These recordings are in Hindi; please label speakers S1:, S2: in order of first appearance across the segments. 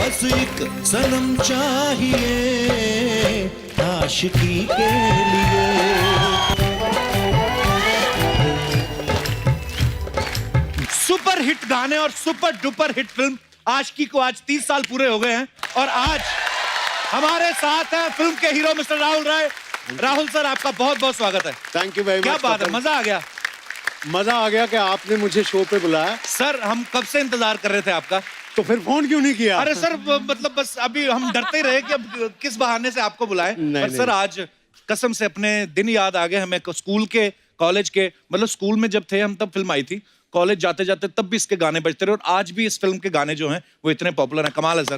S1: बस एक सनम चाहिए आशिकी के लिए। सुपर हिट गाने और सुपर डुपर हिट फिल्म आशिकी को आज 30 साल पूरे हो गए हैं और आज हमारे साथ है फिल्म के हीरो मिस्टर राहुल राय। राहुल सर, आपका बहुत बहुत स्वागत है।
S2: Thank you very much.
S1: क्या बात है, मजा आ गया।
S2: मजा आ गया कि आपने मुझे शो पे बुलाया।
S1: सर, हम कब से इंतजार कर रहे थे आपका।
S2: तो फिर फोन क्यों नहीं किया?
S1: अरे सर, मतलब बस अभी हम डरते ही रहे कि अब किस बहाने से आपको बुलाएं। पर सर, आज कसम से अपने दिन याद आ गए हमें, स्कूल के, कॉलेज के। मतलब स्कूल में जब थे हम तब फिल्म आई थी, कॉलेज जाते जाते तब भी इसके गाने बजते रहे और आज भी इस फिल्म के गाने जो हैं वो इतने पॉपुलर हैं। कमाल है सर।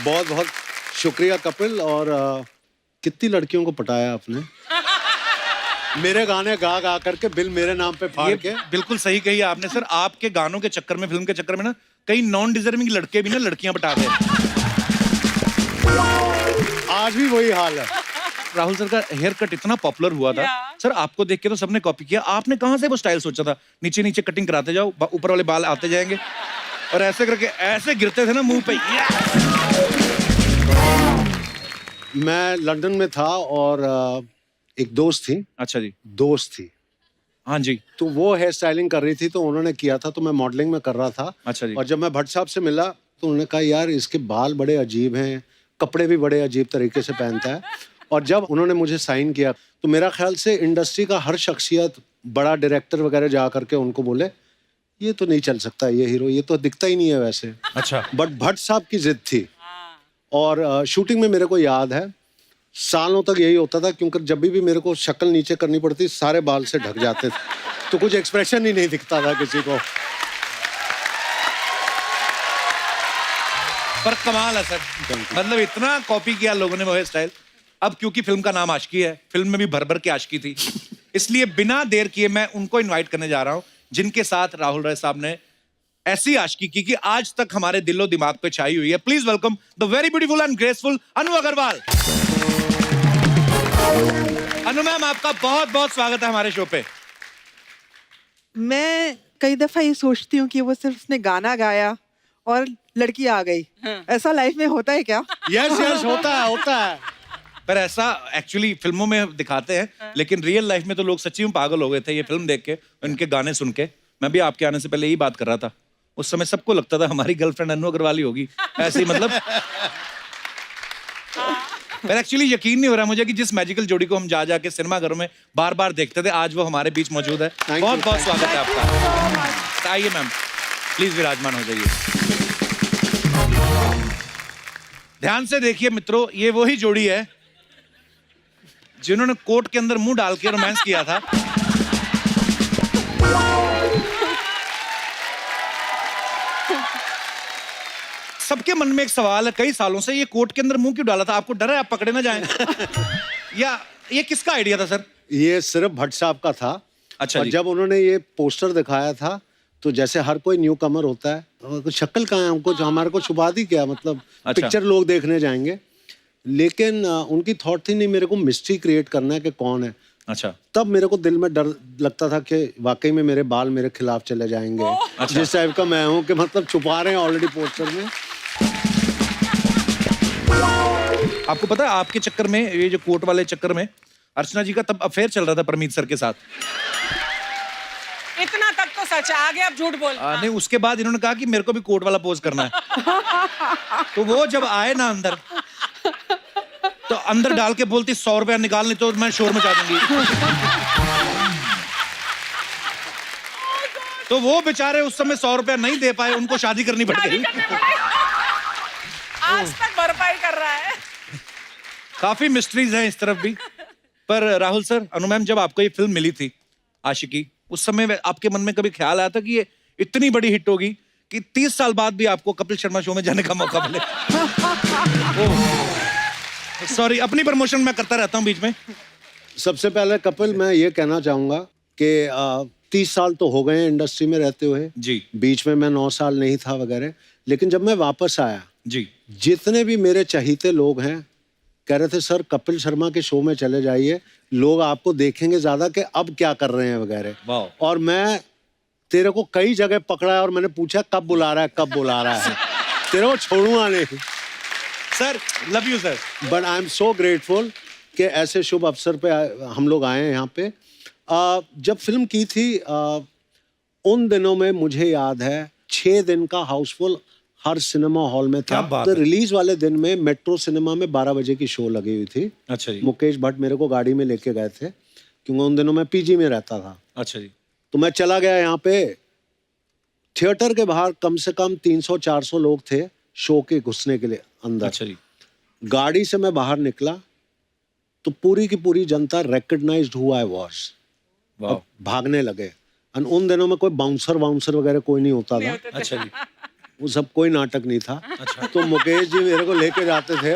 S2: बहुत बहुत शुक्रिया कपिल। और कितनी लड़कियों को पटाया आपने मेरे गाने गा गा करके, बिल मेरे नाम पे फाड़ के।
S1: बिल्कुल सही कही आपने सर। आपके गानों के चक्कर में, फिल्म के चक्कर में ना कई नॉन डिजर्विंग लड़के भी ना लड़कियां पटा रहे हैं।
S2: आज भी वही हाल है।
S1: राहुल सर का हेयर कट इतना पॉपुलर हुआ था सर, आपको देख के तो सबने कॉपी किया। आपने कहां से वो स्टाइल सोचा था? नीचे नीचे कटिंग कराते जाओ, ऊपर वाले बाल आते जाएंगे और ऐसे करके ऐसे गिरते थे ना मुंह पे।
S2: मैं लंदन में था और एक दोस्त थी।
S1: अच्छा जी।
S2: दोस्त थी,
S1: हाँ जी।
S2: तो वो हेयर स्टाइलिंग कर रही थी, तो उन्होंने किया था, तो मैं मॉडलिंग में कर रहा था।
S1: अच्छा जी।
S2: और जब मैं भट्ट साहब से मिला तो उन्होंने कहा, यार इसके बाल बड़े अजीब हैं, कपड़े भी बड़े अजीब तरीके से पहनता है। और जब उन्होंने मुझे साइन किया तो मेरा ख्याल से इंडस्ट्री का हर शख्सियत, बड़ा डायरेक्टर वगैरह जा करके उनको बोले, ये तो नहीं चल सकता, ये हीरो, ये तो दिखता ही नहीं है वैसे।
S1: अच्छा।
S2: बट भट्ट साहब की जिद थी। और शूटिंग में मेरे को याद है, सालों तक यही होता था, क्योंकि जब भी मेरे को शक्ल नीचे करनी पड़ती, सारे बाल से ढक जाते थे, तो कुछ एक्सप्रेशन ही नहीं दिखता था किसी को।
S1: पर कमाल है सर, मतलब इतना कॉपी किया लोगों ने वो हेयर स्टाइल। अब क्योंकि फिल्म का नाम आशिकी है, फिल्म में भी भर भर के आशिकी थी, इसलिए बिना देर किए मैं उनको इनवाइट करने जा रहा हूं जिनके साथ राहुल राय साहब ने ऐसी आशिकी की कि आज तक हमारे दिलो दिमाग पे छाई हुई है। Please welcome the very beautiful and graceful Anu Agarwal. Anu ma'am, आपका बहुत बहुत स्वागत है हमारे शो पे।
S3: मैं कई दफा ये सोचती हूँ कि वो सिर्फ उसने गाना गाया और लड़की आ गई। ऐसा लाइफ में होता है क्या?
S2: यस यस, होता है, होता है।
S1: पर ऐसा एक्चुअली फिल्मों में दिखाते हैं, लेकिन रियल लाइफ में तो लोग सच्ची में पागल हो गए थे ये फिल्म देख के, उनके गाने सुन के। मैं भी आपके आने से पहले यही बात कर रहा था। उस समय सबको लगता था हमारी गर्लफ्रेंड अनु अग्रवाल ही होगी, ऐसे ही मतलब। पर एक्चुअली यकीन नहीं हो रहा मुझे कि जिस मैजिकल जोड़ी को हम जा जाके सिनेमा घरों में बार बार देखते थे, आज वो हमारे बीच मौजूद है। बहुत बहुत स्वागत है आपका। आइए मैम, प्लीज विराजमान हो जाइए। ध्यान से देखिए मित्रों, ये वही जोड़ी है जिन्होंने कोर्ट के अंदर मुंह डाल के रोमांस किया था। सबके मन में एक सवाल है कई सालों से, ये कोर्ट के अंदर मुंह क्यों डाला था? आपको डर है आप पकड़े ना जाएं? या ये किसका आइडिया था सर?
S2: ये सिर्फ भट्ट साहब का था।
S1: अच्छा
S2: और
S1: जी।
S2: जब उन्होंने ये पोस्टर दिखाया था, तो जैसे हर कोई न्यू कमर होता है, शक्ल कहाँ है, हमको हमारे को छुपा दी क्या, मतलब
S1: अच्छा।
S2: पिक्चर लोग देखने जाएंगे। लेकिन उनकी थॉट थी नहीं, मेरे को मिस्ट्री क्रिएट करना है कि कौन है।
S1: अच्छा।
S2: तब मेरे को दिल में डर लगता था कि वाकई में मेरे बाल मेरे खिलाफ चले जाएंगे।
S1: अच्छा।
S2: जिस टाइप का मैं हूँ कि मतलब छुपा रहे हैं ऑलरेडी पोस्टर में।
S1: आपको पता है आपके चक्कर में, ये जो कोर्ट वाले चक्कर में, अर्चना जी का तब अफेयर चल रहा था परमीत सर के साथ।
S4: इतना तक तो सच है, आगे आप झूठ बोल।
S1: नहीं, उसके बाद इन्होंने कहा कि मेरे को भी कोर्ट वाला पोज करना है। तो वो जब आए ना अंदर, तो अंदर डाल के बोलती 100 रुपया निकाल, नहीं तो मैं शोर मचा दूंगी। तो वो बेचारे उस समय 100 रुपया नहीं दे पाए, उनको शादी करनी पड़ गई।
S4: आज तक भरपाई कर रहा है।
S1: काफी मिस्ट्रीज हैं इस तरफ भी। पर राहुल सर, अनु मैम, जब आपको ये फिल्म मिली थी आशिकी, उस समय आपके मन में कभी ख्याल आया था कि ये इतनी बड़ी हिट होगी कि 30 साल बाद भी आपको कपिल शर्मा शो में जाने का मौका मिले? सॉरी, अपनी प्रमोशन मैं करता रहता हूँ बीच में।
S2: सबसे पहले कपिल, मैं ये कहना चाहूंगा कि 30 साल तो हो गए इंडस्ट्री में रहते हुए
S1: जी।
S2: बीच में मैं 9 साल नहीं था वगैरह, लेकिन जब मैं वापस आया
S1: जी,
S2: जितने भी मेरे चहीते लोग हैं कह रहे थे, सर कपिल शर्मा के शो में चले जाइए, लोग आपको देखेंगे ज्यादा कि अब क्या कर रहे हैं वगैरह।
S1: वाह।
S2: और मैं तेरे को कई जगह पकड़ा है और मैंने पूछा कब बुला रहा है, कब बुला रहा है। तेरे को छोड़ूंगा नहीं।
S1: Sir love you sir.
S2: But I am so grateful कि ऐसे शुभ अवसर पे हम लोग आए हैं यहाँ पे। जब फिल्म की थी उन दिनों में मुझे याद है 6 दिन का हाउसफुल हर सिनेमा हॉल में
S1: क्या
S2: था।
S1: बात
S2: तो
S1: है।
S2: रिलीज वाले दिन में मेट्रो सिनेमा में 12 बजे की शो लगी हुई थी।
S1: अच्छा जी।
S2: मुकेश भट्ट मेरे को गाड़ी में लेके गए थे क्योंकि उन दिनों मैं पीजी में रहता था।
S1: अच्छा जी।
S2: तो मैं चला गया यहाँ पे। थिएटर के बाहर कम से कम 300-400 लोग थे शो के घुसने के लिए अंदर।
S1: अच्छा जी।
S2: गाड़ी से मैं बाहर निकला तो पूरी की पूरी जनता रिकग्नाइज्ड हु आई वाज।
S1: वाह।
S2: भागने लगे। और उन दिनों में कोई बाउंसर वगैरह कोई नहीं होता था।
S1: अच्छा जी।
S2: वो सब कोई नाटक नहीं था।
S1: अच्छा।
S2: तो मुकेश जी मेरे को लेके जाते थे।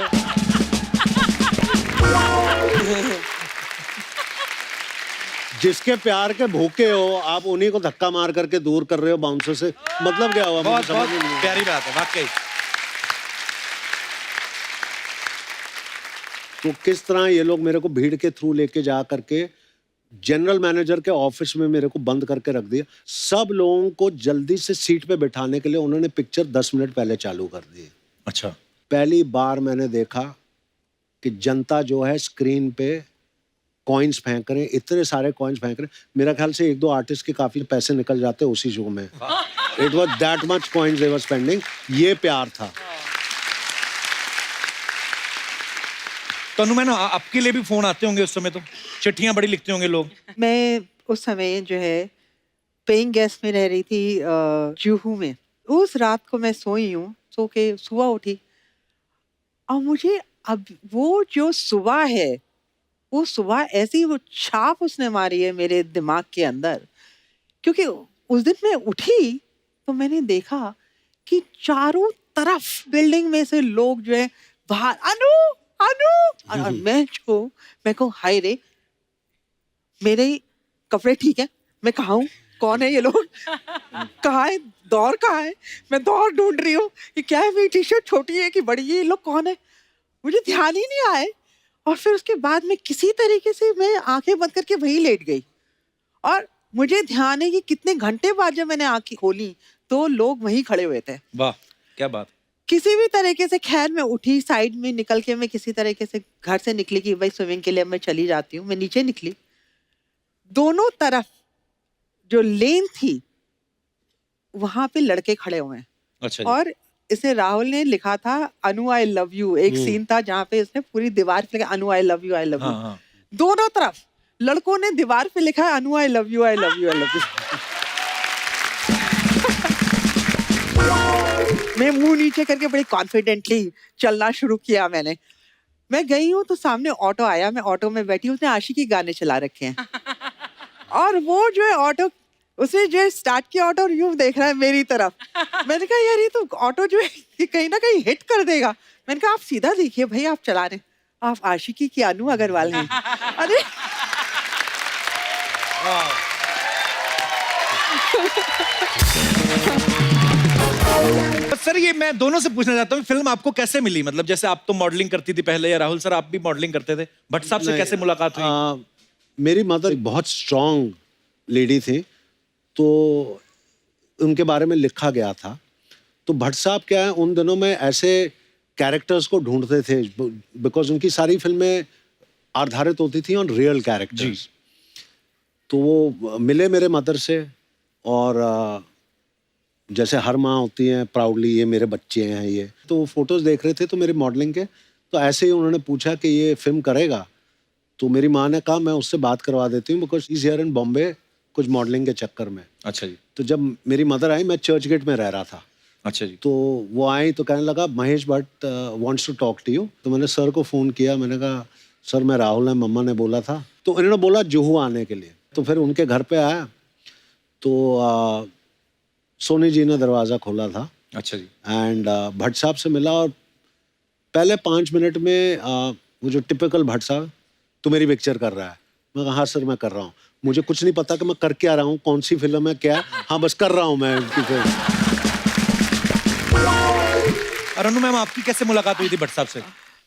S2: जिसके प्यार के भूखे हो आप उन्हीं को धक्का मार करके दूर कर रहे हो बाउंसर से, मतलब क्या हुआ? मुझे
S1: बहुत
S2: समझ
S1: बहुत
S2: में नहीं आया।
S1: प्यारी बात है वाकई।
S2: तो किस तरह ये लोग मेरे को भीड़ के थ्रू लेके जा करके जनरल मैनेजर के ऑफिस में मेरे को बंद करके रख दिया। सब लोगों को जल्दी से सीट पे बिठाने के लिए उन्होंने पिक्चर 10 मिनट पहले चालू कर दी।
S1: अच्छा।
S2: पहली बार मैंने देखा कि जनता जो है स्क्रीन पे कॉइन्स फेंक रहे हैं, इतने सारे कॉइन्स फेंक रहे हैं। मेरा ख्याल से 1-2 आर्टिस्ट के काफी पैसे निकल जाते उसी शो में। It was that much coins they were spending. ये प्यार था।
S1: तनु मैंने आपके लिए भी फोन आते होंगे उस समय, तो चिट्ठियां बड़ी लिखते होंगे लोग।
S3: मैं उस समय जो है पेइंग गेस्ट में रह रही थी जुहू में। उस रात को मैं सोई हूँ, सो के सुबह उठी और मुझे अब वो जो सुबह है वो सुबह ऐसी वो छाप उसने मारी है मेरे दिमाग के अंदर। क्योंकि उस दिन मैं उठी तो मैंने देखा कि चारों तरफ बिल्डिंग में से लोग जो है बाहर अनु अनु, और मैं कहूँ हाय रे मेरे कपड़े ठीक है, मैं कहाँ हूँ, कौन है ये लोग, कहाँ है दौर, कहाँ है, मैं दौर ढूंढ रही हूँ कि क्या है, मेरी टी शर्ट छोटी है कि बड़ी है, ये लोग कौन है, मुझे ध्यान ही नहीं आए। और फिर उसके बाद में किसी तरीके से मैं आंखें बंद करके वहीं लेट गई और मुझे ध्यान है कि कितने घंटे बाद जब मैंने आंखें खोली तो लोग वहीं खड़े हुए थे।
S1: वाह क्या बात।
S3: किसी भी तरीके से खैर मैं उठी, साइड में निकल के मैं किसी तरीके से घर से निकली कि भाई स्विमिंग के लिए मैं चली जाती हूँ। मैं नीचे निकली, दोनों तरफ जो लेन थी वहां पे लड़के खड़े हुए हैं।
S1: अच्छा जी।
S3: और इसे राहुल ने लिखा था अनु आई लव यू। एक सीन था जहाँ पे इसने पूरी दीवार पे लिखा Anu I love you I love you.
S1: हाँ, हाँ।
S3: दोनों तरफ लड़कों ने दीवार पे लिखा है Anu I love you I love you I love you. मैं मुंह नीचे करके बड़ी कॉन्फिडेंटली चलना शुरू किया। मैं गई हूँ तो सामने ऑटो आया, मैं ऑटो में बैठी, उसने आशिकी गाने चला रखे हैं और वो जो है ऑटो उसने जो स्टार्ट किया ऑटो और यूं देख रहा है मेरी तरफ। मैंने कहा यार ये तो ऑटो जो है कहीं ना कहीं हिट कर देगा। मैंने कहा आप सीधा देखिए भाई, आप चला रहे, आप आशिकी की अनु अग्रवाल हैं। अरे
S1: सर ये मैं दोनों से पूछना चाहता हूँ, फिल्म आपको कैसे मिली? मतलब जैसे आप तो मॉडलिंग करती थी पहले, या राहुल सर आप भी मॉडलिंग करते थे, भट्ट साहब से कैसे मुलाकात हुई?
S2: मेरी मदर बहुत स्ट्रांग लेडी थी तो उनके बारे में लिखा गया था। तो भट्ट साहब क्या है उन दिनों में ऐसे कैरेक्टर्स को ढूंढते थे बिकॉज उनकी सारी फिल्में आधारित होती थी ऑन रियल कैरेक्टर्स। तो वो मिले मेरे मदर से और जैसे हर माँ होती हैं प्राउडली ये मेरे बच्चे हैं ये, तो वो फोटोज़ देख रहे थे तो मेरी मॉडलिंग के, तो ऐसे ही उन्होंने पूछा कि ये फिल्म करेगा। तो मेरी माँ ने कहा मैं उससे बात करवा देती हूँ because is here in Bombay कुछ मॉडलिंग के चक्कर में।
S1: अच्छा जी।
S2: तो जब मेरी मदर आई, मैं चर्च गेट में रह रहा था।
S1: अच्छा जी।
S2: तो वो आई तो कहने लगा Mahesh Bhatt wants to talk to you. तो मैंने सर को फ़ोन किया, मैंने कहा सर मैं राहुल है, मम्मा ने बोला था। तो उन्होंने बोला जुहू आने के लिए। तो फिर उनके घर पे आया तो सोनी जी ने दरवाज़ा खोला था।
S1: अच्छा जी।
S2: एंड भट्ट साहब से मिला और पहले 5 मिनट में वो जो टिपिकल भट्ट साहब तो मेरी पिक्चर कर रहा है। मैं कहा हाँ सर मैं कर रहा हूँ, मुझे कुछ नहीं पता कि मैं कर क्या रहा हूँ, कौन सी फिल्म है क्या, हाँ बस कर रहा हूँ मैं उनकी फिल्म।
S1: और अनु मैम आपकी कैसे मुलाकात हुई थी भट्ट साहब से?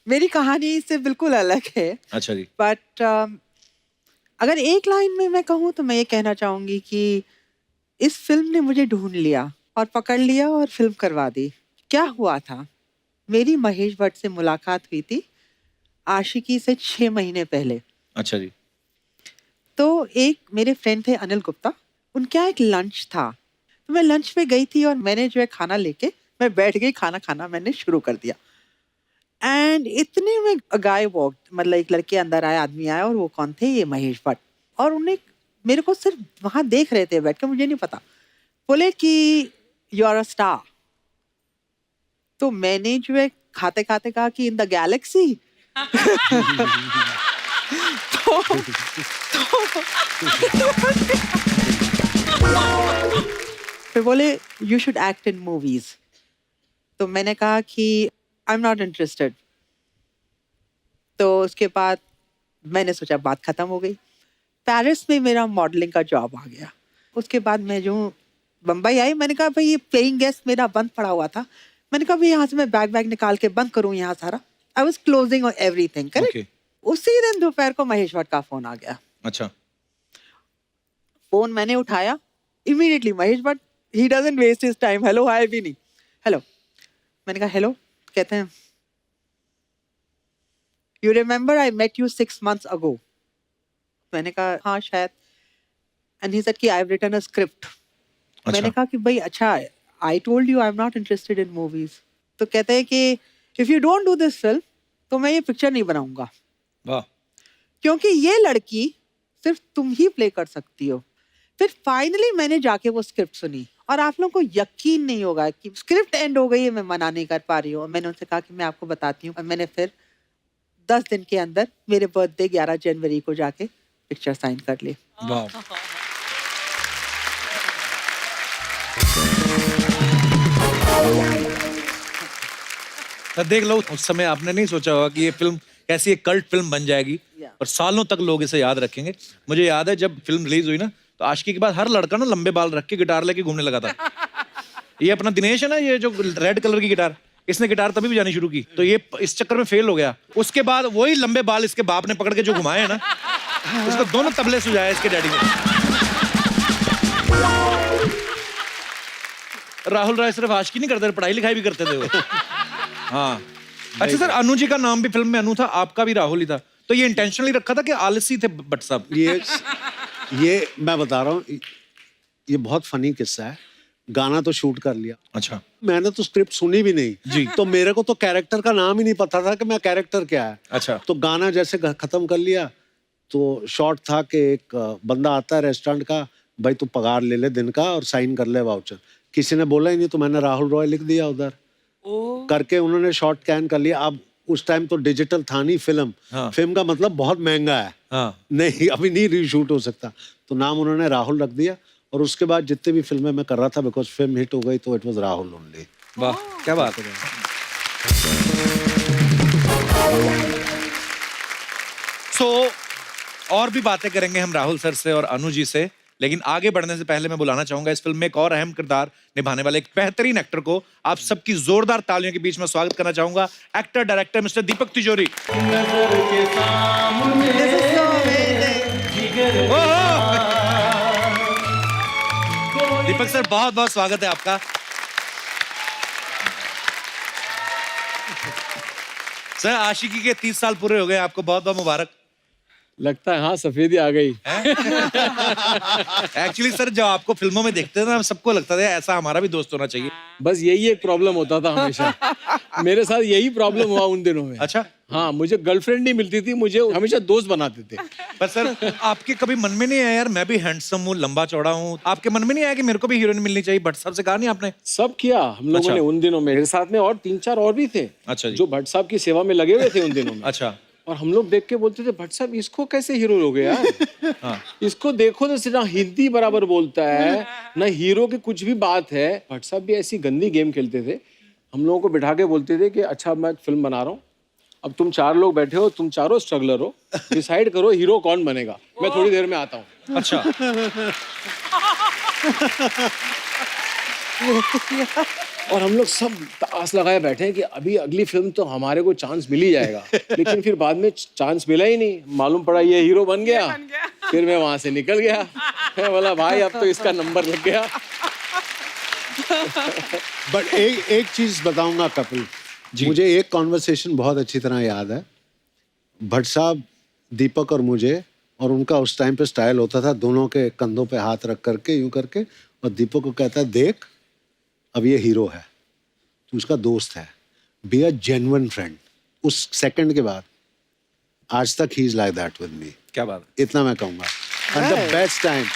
S3: मेरी कहानी इससे बिल्कुल अलग है।
S1: अच्छा जी।
S3: बट अगर एक लाइन में मैं कहूँ तो मैं ये कहना चाहूंगी कि इस फिल्म ने मुझे ढूंढ लिया और पकड़ लिया और फिल्म करवा दी। क्या हुआ था, मेरी महेश भट्ट से मुलाकात हुई थी आशिकी से 6 महीने पहले।
S1: अच्छा जी।
S3: तो एक मेरे फ्रेंड थे अनिल गुप्ता, उनका एक लंच था, तो मैं लंच पे गई थी और मैंने जो है खाना लेके मैं बैठ गई, खाना खाना मैंने शुरू कर दिया। एंड इतने में गाय वॉक, मतलब एक लड़के अंदर आए, आदमी आया, और वो कौन थे, ये महेश भट्ट। और उन्हें मेरे को सिर्फ वहां देख रहे थे बैठ के, मुझे नहीं पता। बोले कि यू आर अ स्टार। तो मैंने जो है खाते खाते कहा कि इन द गैलेक्सी। फिर बोले you should act in movies. तो मैंने कहा कि आई एम नॉट इंटरेस्टेड। तो उसके बाद मैंने सोचा बात खत्म हो गई। पेरिस में मेरा मॉडलिंग का जॉब आ गया। उसके बाद मैं जो बम्बई आई, मैंने कहा भाई ये पेइंग गेस्ट मेरा बंद पड़ा हुआ था, मैंने कहा भाई यहाँ से मैं बैग निकाल के बंद करूँ यहाँ सारा। आई वॉज क्लोजिंग और एवरीथिंग, करेक्ट। उसी दिन दोपहर को महेश भट्ट का फोन आ गया।
S1: अच्छा।
S3: फोन मैंने उठाया, immediately Mahesh Bhatt, he doesn't waste his time, hello hi भी नहीं, हेलो। मैंने कहा हेलो, कहते हैं you remember I met you 6 months ago। मैंने कहा हाँ शायद। एंड ही सेड कि I have written a script. मैंने कहा कि भाई अच्छा, I told you I am not interested in movies. तो कहते हैं कि if you don't do this film तो मैं ये पिक्चर नहीं बनाऊंगा,
S1: वाह,
S3: क्योंकि ये लड़की सिर्फ तुम ही प्ले कर सकती हो। फिर फाइनली मैंने जाके वो स्क्रिप्ट सुनी, और आप लोगों को यकीन नहीं होगा कि स्क्रिप्ट एंड हो गई है, मैं मना नहीं कर पा रही हूँ। मैंने उनसे कहा कि मैं आपको बताती हूँ, और मैंने फिर 10 दिन के अंदर मेरे बर्थडे 11 जनवरी को जाके पिक्चर साइन कर ली।
S1: वाह। तो देख लो, उस समय आपने नहीं सोचा होगा कि ये फिल्म कैसी एक कल्ट फिल्म बन जाएगी और सालों तक लोग इसे याद रखेंगे। मुझे याद है जब फिल्म रिलीज हुई ना, तो आशिकी के बाद हर लड़का ना लंबे बाल रख के गिटार लेके घूमने लगा था। ये अपना दिनेश है ना, ये जो रेड कलर की गिटार, इसने गिटार तभी बजानी शुरू की, तो ये इस चक्कर में फेल हो गया। उसके बाद वही लंबे बाल इसके बाप ने पकड़ के जो घुमाए हैं ना, उसको दोनों तबले सुझाए इसके डैडी ने। राहुल राय सिर्फ आशिकी नहीं करते, पढ़ाई लिखाई भी करते थे वो। हाँ। अच्छा सर, अनु जी का नाम भी फिल्म में अनु था, आपका भी राहुल ही था, तो ये इंटेंशनली रखा था कि आलसी थे भट्ट साहब?
S2: ये मैं बता रहा हूँ, ये बहुत फनी किस्सा है। गाना तो शूट कर लिया।
S1: अच्छा।
S2: मैंने तो स्क्रिप्ट सुनी भी नहीं
S1: जी।
S2: तो मेरे को तो कैरेक्टर का नाम ही नहीं पता था कि मैं कैरेक्टर क्या है।
S1: अच्छा।
S2: तो गाना जैसे खत्म कर लिया, तो शॉट था कि एक बंदा आता है रेस्टोरेंट का, भाई तू पगार ले ले दिन का और साइन कर ले वाउचर। किसी ने बोला ही नहीं, तो मैंने राहुल रॉय लिख दिया उधर करके, उन्होंने शॉट कैन कर लिया। अब उस टाइम तो डिजिटल था नहीं फिल्म।
S1: हाँ।
S2: फिल्म का मतलब बहुत महंगा है।
S1: हाँ।
S2: नहीं, अभी नहीं रीशूट हो सकता, तो नाम उन्होंने राहुल रख दिया। और उसके बाद जितने भी फिल्में मैं कर रहा था, बिकॉज फिल्म हिट हो गई, तो इट वाज राहुल ओनली।
S1: वाह, क्या बात है। सो और भी बातें करेंगे हम राहुल सर से और अनु जी से, लेकिन आगे बढ़ने से पहले मैं बुलाना चाहूंगा इस फिल्म में एक और अहम किरदार निभाने वाले एक बेहतरीन एक्टर को। आप सबकी जोरदार तालियों के बीच में स्वागत करना चाहूंगा, एक्टर डायरेक्टर मिस्टर दीपक तिजोरी। दीपक सर, बहुत बहुत स्वागत है आपका। सर, आशिकी के 30 साल पूरे हो गए, आपको बहुत बहुत मुबारक।
S5: लगता है हाँ, सफेदी आ गई।
S1: एक्चुअली सर, जब आपको फिल्मों में देखते थे ना, सबको लगता था ऐसा हमारा भी दोस्त होना चाहिए।
S5: बस यही एक प्रॉब्लम होता था हमेशा। मेरे साथ यही प्रॉब्लम हुआ उन दिनों में।
S1: अच्छा।
S5: हाँ, मुझे गर्लफ्रेंड नहीं मिलती थी, मुझे हमेशा दोस्त बनाते थे।
S1: पर सर, आपके कभी मन में नहीं आया यार मैं भी हैंडसम हूँ, लंबा चौड़ा हूँ, आपके मन में नहीं आया कि मेरे को भी हीरोइन मिलनी चाहिए? भट्ट साहब से कहा नहीं आपने?
S5: सब किया हम लोगों ने उन दिनों में। मेरे साथ में और 3-4 और भी थे।
S1: अच्छा जी।
S5: जो भट्ट साहब की सेवा में लगे हुए थे उन दिनों में।
S1: अच्छा।
S5: और हम लोग देख के बोलते थे, भट्ट साहब इसको कैसे हीरो लोगे यार?
S1: हाँ।
S5: इसको देखो तो ना हिंदी बराबर बोलता है, ना हीरो की कुछ भी बात है। भट्ट साहब भी ऐसी गंदी गेम खेलते थे। हम लोगों को बिठा के बोलते थे कि अच्छा मैं फिल्म बना रहा हूँ, अब तुम 4 लोग बैठे हो, तुम चारों स्ट्रगलर हो, डिसाइड करो हीरो कौन बनेगा, मैं थोड़ी देर में आता हूँ।
S1: अच्छा।
S5: और हम लोग सब आस लगाए बैठे हैं कि अभी अगली फिल्म तो हमारे को चांस मिल ही जाएगा। लेकिन फिर बाद में चांस मिला ही नहीं, मालूम पड़ा ये हीरो बन गया। फिर मैं वहां से निकल गया। मैं बोला भाई अब तो इसका नंबर लग गया।
S2: बट एक चीज बताऊंगा कपिल, मुझे एक कॉन्वर्सेशन बहुत अच्छी तरह याद है। भट्ट साहब, दीपक और मुझे, और उनका उस टाइम पे स्टाइल होता था दोनों के कंधों पे हाथ रख करके यूं करके, और दीपक को कहता है देख अब ये हीरो है, तू उसका दोस्त है, बी अ जेन्युइन फ्रेंड। उस सेकंड के बाद आज तक he is like that with me.
S1: क्या बात है।
S2: इतना मैं कहूंगा। एंड द बेस्ट टाइम,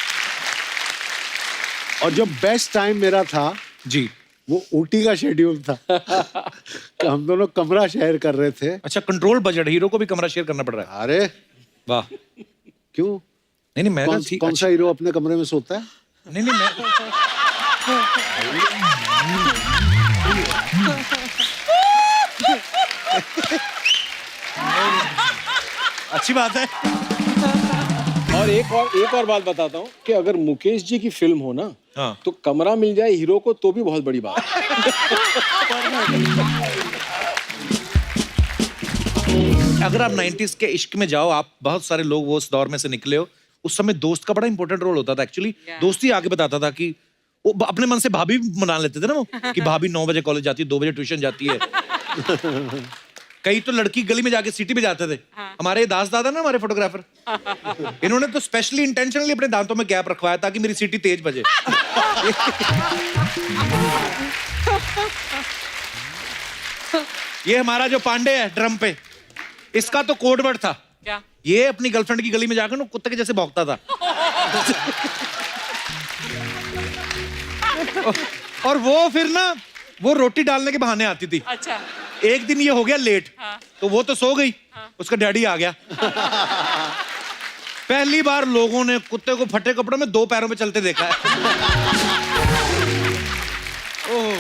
S2: और जो बेस्ट टाइम मेरा था
S1: जी,
S2: वो ऊटी का शेड्यूल था। कि हम दोनों कमरा शेयर कर रहे थे।
S1: अच्छा, कंट्रोल बजट, हीरो को भी कमरा शेयर करना पड़ रहा है।
S2: अरे
S1: वाह।
S2: क्यों?
S1: नहीं मैं
S2: कौन सा हीरो अपने कमरे में सोता है?
S1: नहीं मैं अच्छी बात है।
S5: और एक और बात बताता हूँ कि अगर मुकेश जी की फिल्म हो ना,
S1: हाँ।
S5: तो कमरा मिल जाए हीरो को तो भी बहुत बड़ी बात है।
S1: अगर आप 90s के इश्क में जाओ, आप बहुत सारे लोग वो उस दौर में से निकले हो। उस समय दोस्त का बड़ा इंपॉर्टेंट रोल होता था एक्चुअली। दोस्त ही आके बताता था कि वो अपने मन से भाभी भी मना लेते थे ना वो, कि भाभी 9 बजे कॉलेज जाती है, 2 बजे ट्यूशन जाती है। कई तो लड़की गली में जाके सीटी पे जाते थे। हमारे दास दादा ना, हमारे फोटोग्राफर, इन्होंने तो स्पेशली इंटेंशनली अपने दांतों में गैप रखवाया ताकि मेरी सीटी तेज बजे। ये हमारा जो पांडे है ड्रम पे, इसका तो कोड वर्ड था
S4: क्या?
S1: ये अपनी गर्लफ्रेंड की गली में जाकर ना कुत्ते के जैसे भौंकता था। और वो फिर ना वो रोटी डालने के बहाने आती थी।
S4: अच्छा।
S1: एक दिन ये हो गया लेट,
S4: हाँ।
S1: तो वो तो सो गई, उसका डैडी आ गया। पहली बार लोगों ने कुत्ते को फटे कपड़ों में 2 पैरों पे चलते देखा है। ओह।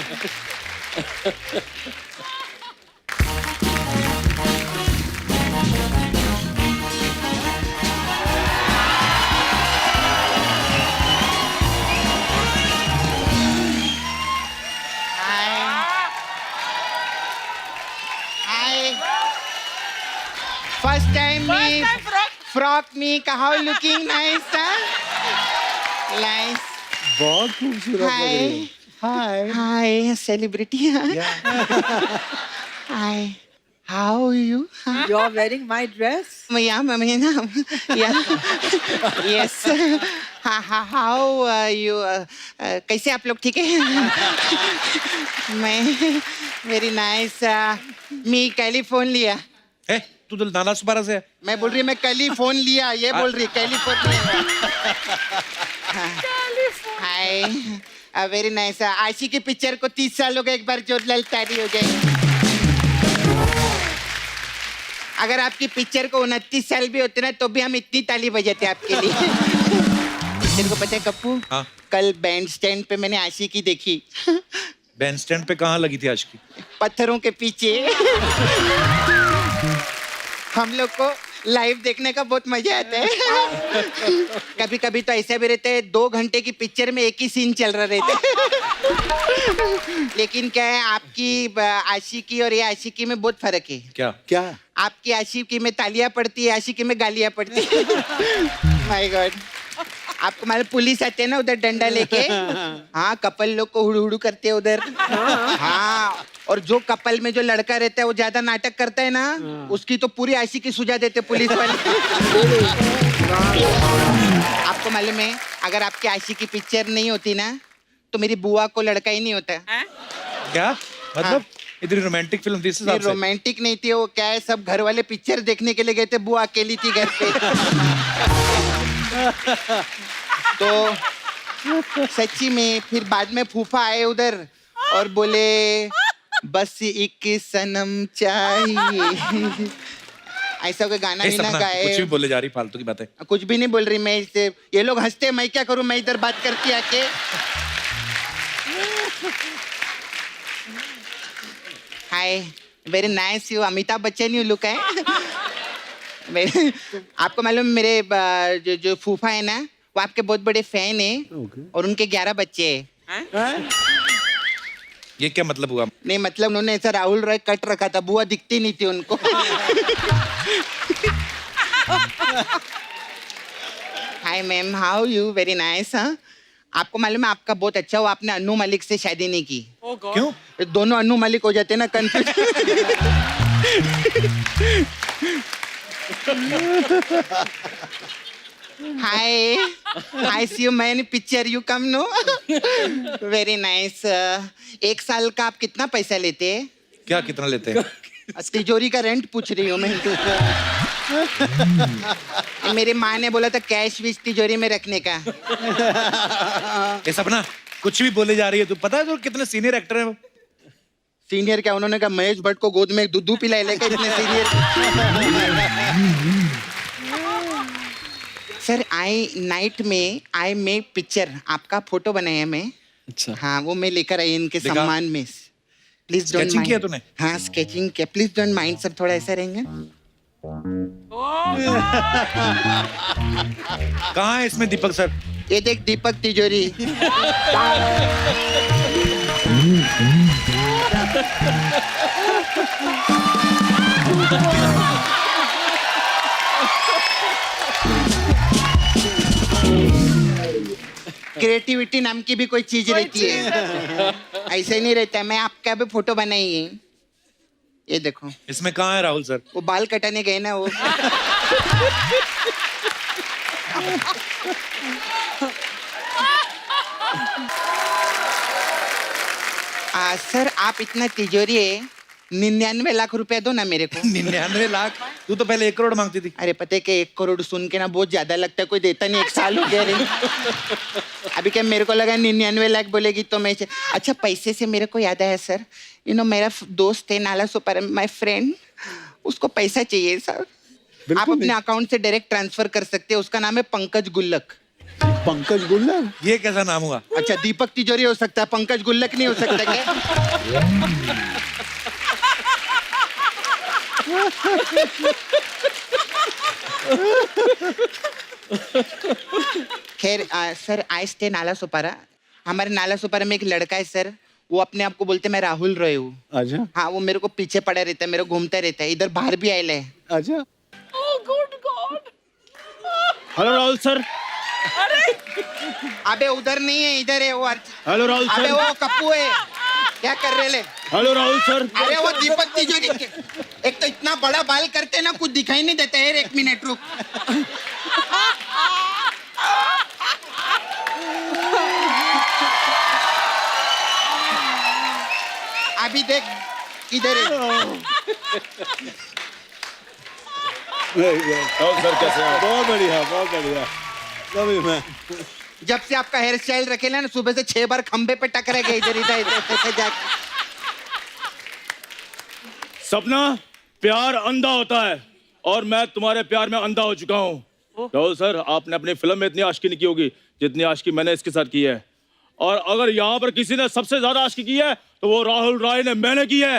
S6: First time me
S4: First time
S6: frock me how looking nice, huh? Nice.
S2: बहुत खूबसूरत लग रही है।
S6: Hi. Hi, celebrity. Hi. How are you?
S3: You are wearing my dress.
S6: Yeah, yeah. Yes. How you? कैसे आप लोग ठीक है? मैं very nice. Me California.
S1: है तू तो नाला सुपारा से है।
S6: मैं बोल रही मैं कल ही फोन लिया, ये बोल रही कैलिफोर्निया। हाय, वेरी नाइस। आशी की पिक्चर को 30 साल हो गए, एक बार जोरदार ताली हो जाए। अगर आपकी पिक्चर को 29 साल भी होते ना तो भी हम इतनी ताली बजाते आपके लिए। तेरे को पता है कप्पू,
S1: हाँ।
S6: कल बैंड स्टैंड पे मैंने आशी की देखी।
S1: बैंड स्टैंड पे कहाँ लगी थी आज की?
S6: पत्थरों के पीछे। हम लोग को लाइव देखने का बहुत मजा आता है। कभी कभी तो ऐसा भी रहता है 2 घंटे की पिक्चर में एक ही सीन चल रहा रहता है। लेकिन क्या है, आपकी आशिकी और ये आशिकी में बहुत फर्क है।
S1: क्या?
S2: क्या?
S6: आपकी आशिकी में तालियां पड़ती है, आशिकी में गालियां पड़ती है। My God. आपको मालूम पुलिस आते हैं ना उधर डंडा लेके, हाँ, कपल लोग को हुड़ू हुड़ू करते हैं उधर। हाँ, और जो कपल में जो लड़का रहता है वो ज्यादा नाटक करता है ना, उसकी तो पूरी आशिकी सुझा देते पुलिस वाले। आपको मालूम है, अगर आपकी आशिकी पिक्चर नहीं होती ना तो मेरी बुआ को लड़का ही नहीं होता।
S1: क्या मतलब? इतनी रोमांटिक फिल्म थी इस हिसाब से?
S6: रोमांटिक नहीं थी वो, क्या है, सब घर वाले पिक्चर देखने के लिए गए थे, बुआ अकेली थी घर पे। तो सच्ची में फिर बाद में फूफा आए उधर और बोले बस एक सनम चाहिए। ऐसा कोई गाना नहीं ना गाए।
S1: कुछ भी बोले जा रही फालतू की बातें।
S6: कुछ भी नहीं बोल रही मैं इससे, ये लोग हंसते, मैं क्या करूं, मैं इधर बात करती आके। Hi, very nice you, Amitabh Bachchan you look है। आपको मालूम मेरे जो फूफा है ना, वो आपके बहुत बड़े फैन है। और उनके 11 बच्चे हैं।
S1: ये क्या मतलब हुआ?
S6: नहीं मतलब उन्होंने ऐसा राहुल रॉय कट रखा था, बुआ दिखती नहीं थी उनको। Hi ma'am, how you? Very nice. हाँ, आपको मालूम है आपका बहुत अच्छा हुआ आपने अनु मलिक से शादी नहीं की।
S4: Oh God.
S1: क्यों?
S6: दोनों अनु मलिक हो जाते ना, confuse. Hi, I see you man picture, you come no. Very nice. 1 साल का आप कितना पैसा लेते हैं?
S1: क्या कितना लेते हैं?
S6: तिजोरी का रेंट पूछ रही हूँ मैं। मेरी माँ ने बोला था कैश विश तिजोरी में रखने का।
S1: ये सपना कुछ भी बोले जा रही है, तू पता है तो कितने सीनियर एक्टर हैं वो?
S6: सीनियर क्या? उन्होंने कहा महेश भट्ट को गोद में दूध पिलाए लेकर इतने सीनियर। सर आई नाइट में आई मेक पिक्चर, आपका फोटो बनाया मैं।
S5: अच्छा।
S6: हाँ, वो मैं लेकर आई इनके
S1: दिखा।
S6: सम्मान में। प्लीज डोंट
S1: Sketching किया तूने?
S6: हाँ, स्केचिंग किया। प्लीज डोंट माइंड, सब थोड़ा ऐसा रहेंगे।
S1: कहाँ है इसमें दीपक सर?
S6: ये देख दीपक तिजोरी। क्रिएटिविटी नाम की भी कोई चीज रहती है, ऐसे नहीं रहता है। मैं आपका भी फोटो बनाई है, ये देखो।
S1: इसमें कहाँ है राहुल सर?
S6: वो बाल कटाने गए ना वो। सर आप इतना तिजोरी है, 99 लाख रुपया दो ना मेरे को।
S1: 99 लाख? तू तो पहले 1 करोड़ मांगती थी।
S6: अरे पता है कि 1 करोड़ सुन के ना बहुत ज्यादा लगता है, कोई देता नहीं। 1 साल हो गया रे। अभी क्या मेरे को लगा 99 लाख बोलेगी तो मैं। अच्छा, पैसे से मेरे को याद आया सर, मेरा दोस्त है नाला सुपर, माय फ्रेंड, उसको पैसा चाहिए सर। आप अपने अकाउंट से डायरेक्ट ट्रांसफर कर सकते हैं। उसका नाम है पंकज गुल्लक।
S2: पंकज गुल्लक?
S1: ये कैसा नाम हुआ?
S6: अच्छा, दीपक तिजोरी हो सकता है, पंकज गुल्लक नहीं हो सकता क्या? खैर सर, आई स्टे नाला सुपारा। हमारे नाला सुपारा में एक लड़का है सर, वो अपने आप को बोलते मैं राहुल रॉय हूँ।
S2: अच्छा
S6: हाँ, वो मेरे को पीछे पड़ा रहता है, मेरे को घूमता रहता है। इधर बाहर भी आयल है।
S2: अच्छा।
S4: Oh good God.
S5: Hello Rahul sir.
S6: अबे उधर नहीं है, इधर है वो।
S5: हेलो राहुल
S6: अबे
S5: सर।
S6: वो कप्पू है, क्या कर रहे ले?
S5: Hello Rahul sir.
S6: अरे वो दीपक तिजोरी। एक तो इतना बड़ा बाल करते ना, कुछ दिखाई नहीं देता है। 1 मिनट रुक। अभी देख इधर है।
S5: राहुल सर कैसे हैं?
S2: बहुत बढ़िया, बहुत बढ़िया। कभी मैं
S6: जब से आपका हेयर स्टाइल रखेला ना, सुबह से 6 बार खंबे पे टकरा गए इधर इधर इधर जाके।
S7: सपना, प्यार अंधा होता है और मैं तुम्हारे प्यार में अंधा हो चुका हूँ। राहुल सर, आपने अपनी फिल्म में इतनी आशिकी नहीं की होगी जितनी आशिकी मैंने इसके साथ की है। और अगर यहाँ पर किसी ने सबसे ज्यादा आशिकी की है तो वो राहुल राय ने, मैंने की है।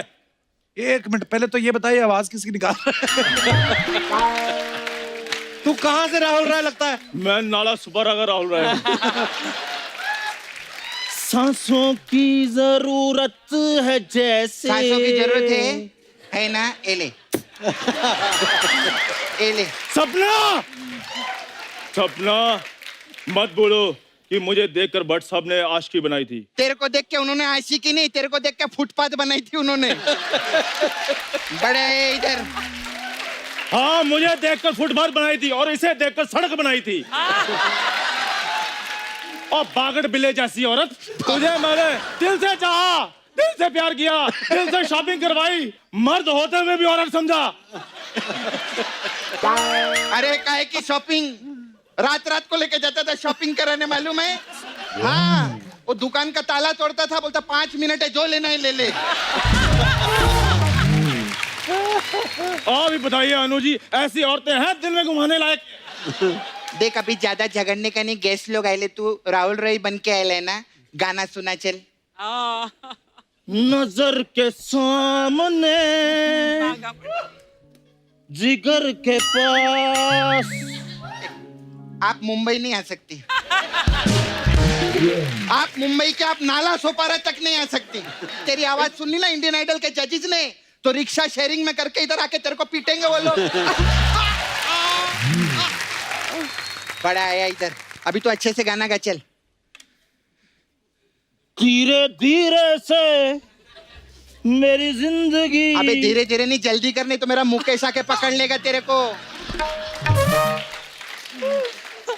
S1: 1 मिनट पहले तो ये बताइए, आवाज किसकी निकाल रहा है? तू कहाँ से राहुल राय लगता है?
S7: मैं नाला सुपारा का राहुल राय हूँ। सांसों की जरूरत है जैसे।
S6: सांसों की जरूरत है ना? एले एले।
S7: सपना, सपना मत बोलो कि मुझे देखकर भट्ट साहब ने आशिकी बनाई थी।
S6: तेरे को देख के उन्होंने आशिकी नहीं, तेरे को देख के फुटपाथ बनाई थी उन्होंने। बड़े इधर।
S7: हाँ, मुझे देखकर फुटपाथ बनाई थी और इसे देखकर सड़क बनाई थी। और बागड़ बिल्ले जैसी औरत, तुझे मैंने दिल से चाहा, दिल से प्यार किया, दिल से शॉपिंग करवाई, मर्द होते हुए भी औरत समझा।
S6: अरे काहे की शॉपिंग? रात रात को लेके जाता था शॉपिंग कराने, मालूम है? हाँ, वो दुकान का ताला तोड़ता था, बोलता 5 मिनट है, जो लेना है ले ले।
S7: और भी बताइए अनु जी, ऐसी औरतें हैं दिल में घुमाने लायक?
S6: देख अभी ज्यादा झगड़ने का नहीं, गेस्ट लोग आए ले, तू राहुल रॉय बन के आए ना, गाना सुना चल।
S7: नजर के सामने, जिगर के पास।
S6: आप मुंबई नहीं आ सकती। आप मुंबई के, आप नाला सोपारा तक नहीं आ सकती। तेरी आवाज सुननी ना इंडियन आइडल के जजेस ने, तो रिक्शा शेयरिंग में करके इधर आके तेरे को पीटेंगे वो लोग। बड़ा आया इधर, अभी तो अच्छे से गाना गा चल।
S7: धीरे धीरे से मेरी जिंदगी।
S6: अबे धीरे धीरे नहीं, जल्दी कर, नहीं तो मेरा मुकेश आके पकड़ लेगा तेरे को।